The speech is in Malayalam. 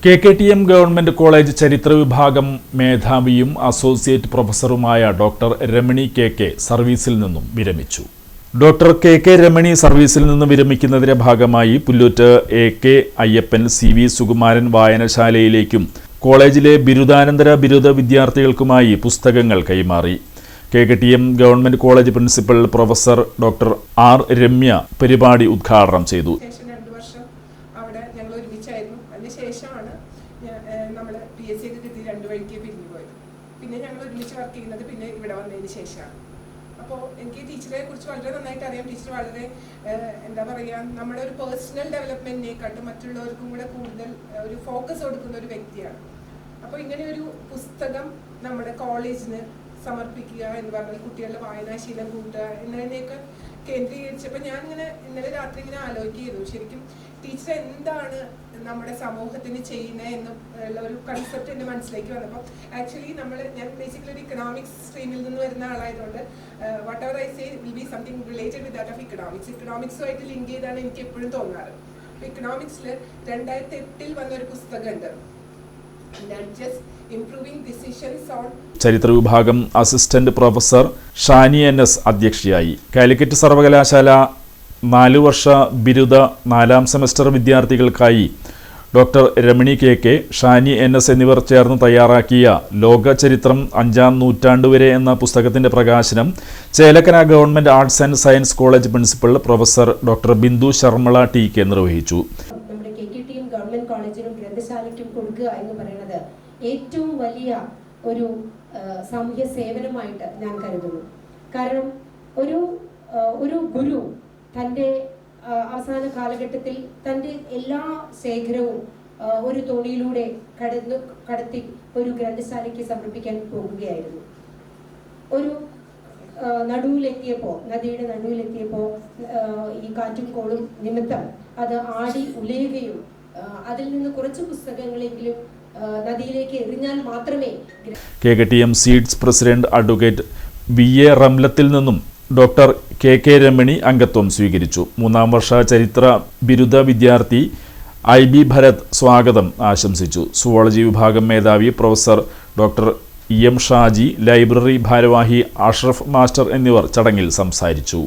KKTM ഗവൺമെന്റ് കോളേജ് ചരിത്ര വിഭാഗം മേധാവിയും അസോസിയേറ്റ് പ്രൊഫസറുമായ ഡോക്ടർ രമണി KK സർവീസിൽ നിന്നും വിരമിച്ചു. ഡോക്ടർ KK രമണി സർവീസിൽ നിന്ന് വിരമിക്കുന്നതിന്റെ ഭാഗമായി പുല്ലൂറ്റ് AK അയ്യപ്പൻ CV സുകുമാരൻ വായനശാലയിലേക്കും കോളേജിലെ ബിരുദാനന്തര ബിരുദ വിദ്യാർത്ഥികൾക്കുമായി പുസ്തകങ്ങൾ കൈമാറി. KKTM government college principal professor doctor R Ramya പരിപാടി ഉദ്ഘാടനം ചെയ്തു. ശേഷമാണ് നമ്മൾ PSC ഒക്കെ കിട്ടി രണ്ട് വഴിക്ക് പിരിഞ്ഞു പോയത്. പിന്നെ ഞങ്ങൾ ഒരുമിച്ച് വർക്ക് ചെയ്യുന്നത് പിന്നെ ഇവിടെ വന്നതിന് ശേഷമാണ്. അപ്പോൾ എനിക്ക് ടീച്ചറെ കുറിച്ച് വളരെ നന്നായിട്ട് അറിയാം. ടീച്ചർ വളരെ എന്താ പറയുക, നമ്മുടെ ഒരു പേഴ്സണൽ ഡെവലപ്മെന്റിനെക്കാട്ടും മറ്റുള്ളവർക്കും കൂടെ കൂടുതൽ ഒരു ഫോക്കസ് കൊടുക്കുന്ന ഒരു വ്യക്തിയാണ്. അപ്പോൾ ഇങ്ങനെ ഒരു പുസ്തകം നമ്മുടെ കോളേജിന് സമർപ്പിക്കുക എന്ന് പറഞ്ഞാൽ കുട്ടികളുടെ വായനാശീലം കൂട്ടുക എന്നതിനെയൊക്കെ കേന്ദ്രീകരിച്ചപ്പോൾ ഞാനിങ്ങനെ ഇന്നലെ രാത്രി ഇങ്ങനെ ആലോചിക്കുന്നു, ശരിക്കും ടീച്ചർ എന്താണ് നമ്മുടെ സമൂഹത്തിന് ചെയ്യുന്നത് എന്നുള്ള ഒരു കൺസെപ്റ്റ് എൻ്റെ മനസ്സിലേക്ക് വന്നപ്പോൾ ആക്ച്വലി ഞാൻ ബേസിക്കലി ഒരു ഇക്കണോമിക്സ് സ്ട്രീമിൽ നിന്ന് വരുന്ന ആളായതുകൊണ്ട് whatever I say will be something related with that of ഇക്കണോമിക്സുമായിട്ട് ലിങ്ക് ചെയ്താണ് എനിക്ക് എപ്പോഴും തോന്നാറ്. ഇക്കണോമിക്സിൽ 2008 വന്നൊരു പുസ്തകമുണ്ട്, ചരിത്ര വിഭാഗം അസിസ്റ്റന്റ് പ്രൊഫസർ ഷാനി NS അധ്യക്ഷയായി. കാലിക്കറ്റ് സർവകലാശാല 4 വർഷ ബിരുദ 4ാം സെമസ്റ്റർ വിദ്യാർത്ഥികൾക്കായി doctor Ramani KK, Shani NS എന്നിവർ ചേർന്ന് തയ്യാറാക്കിയ ലോക ചരിത്രം 5ാം നൂറ്റാണ്ട് വരെ എന്ന പുസ്തകത്തിന്റെ പ്രകാശനം Chelakkara government arts and science college principal professor doctor Bindu Sharmila TK നിർവഹിച്ചു. ഗവൺമെന്റ് കോളേജിനും ഗ്രന്ഥശാലയ്ക്കും കൊടുക്കുക എന്ന് പറയുന്നത് ഏറ്റവും വലിയ ഒരു സാമൂഹ്യ സേവനമായിട്ട് ഞാൻ കരുതുന്നു. കാരണം ഒരു ഗുരു തൻ്റെ അവസാന കാലഘട്ടത്തിൽ തൻ്റെ എല്ലാ ശേഖരവും ഒരു തോണിയിലൂടെ കടത്തി ഒരു ഗ്രന്ഥശാലയ്ക്ക് സമർപ്പിക്കാൻ പോകുകയായിരുന്നു. ഒരു നദിയുടെ നടുവിലെത്തിയപ്പോൾ ഈ കാറ്റും കോളും നിമിത്തം അത് ആടി ഉലയുകയും അതിൽ നിന്ന് കുറച്ച് പുസ്തകങ്ങളെങ്കിലും നദിയിലേക്ക് എറിഞ്ഞാൽ മാത്രമേ. KKTM seeds president advocate BA റംലത്തിൽ നിന്നും ഡോക്ടർ KK രമണി അംഗത്വം സ്വീകരിച്ചു. 3ാം വർഷ ചരിത്ര ബിരുദ വിദ്യാർത്ഥി IB ഭരത് സ്വാഗതം ആശംസിച്ചു. സുവോളജി വിഭാഗം മേധാവി professor doctor EM Shaji, library ഭാരവാഹി അഷ്റഫ് മാസ്റ്റർ എന്നിവർ ചടങ്ങിൽ സംസാരിച്ചു.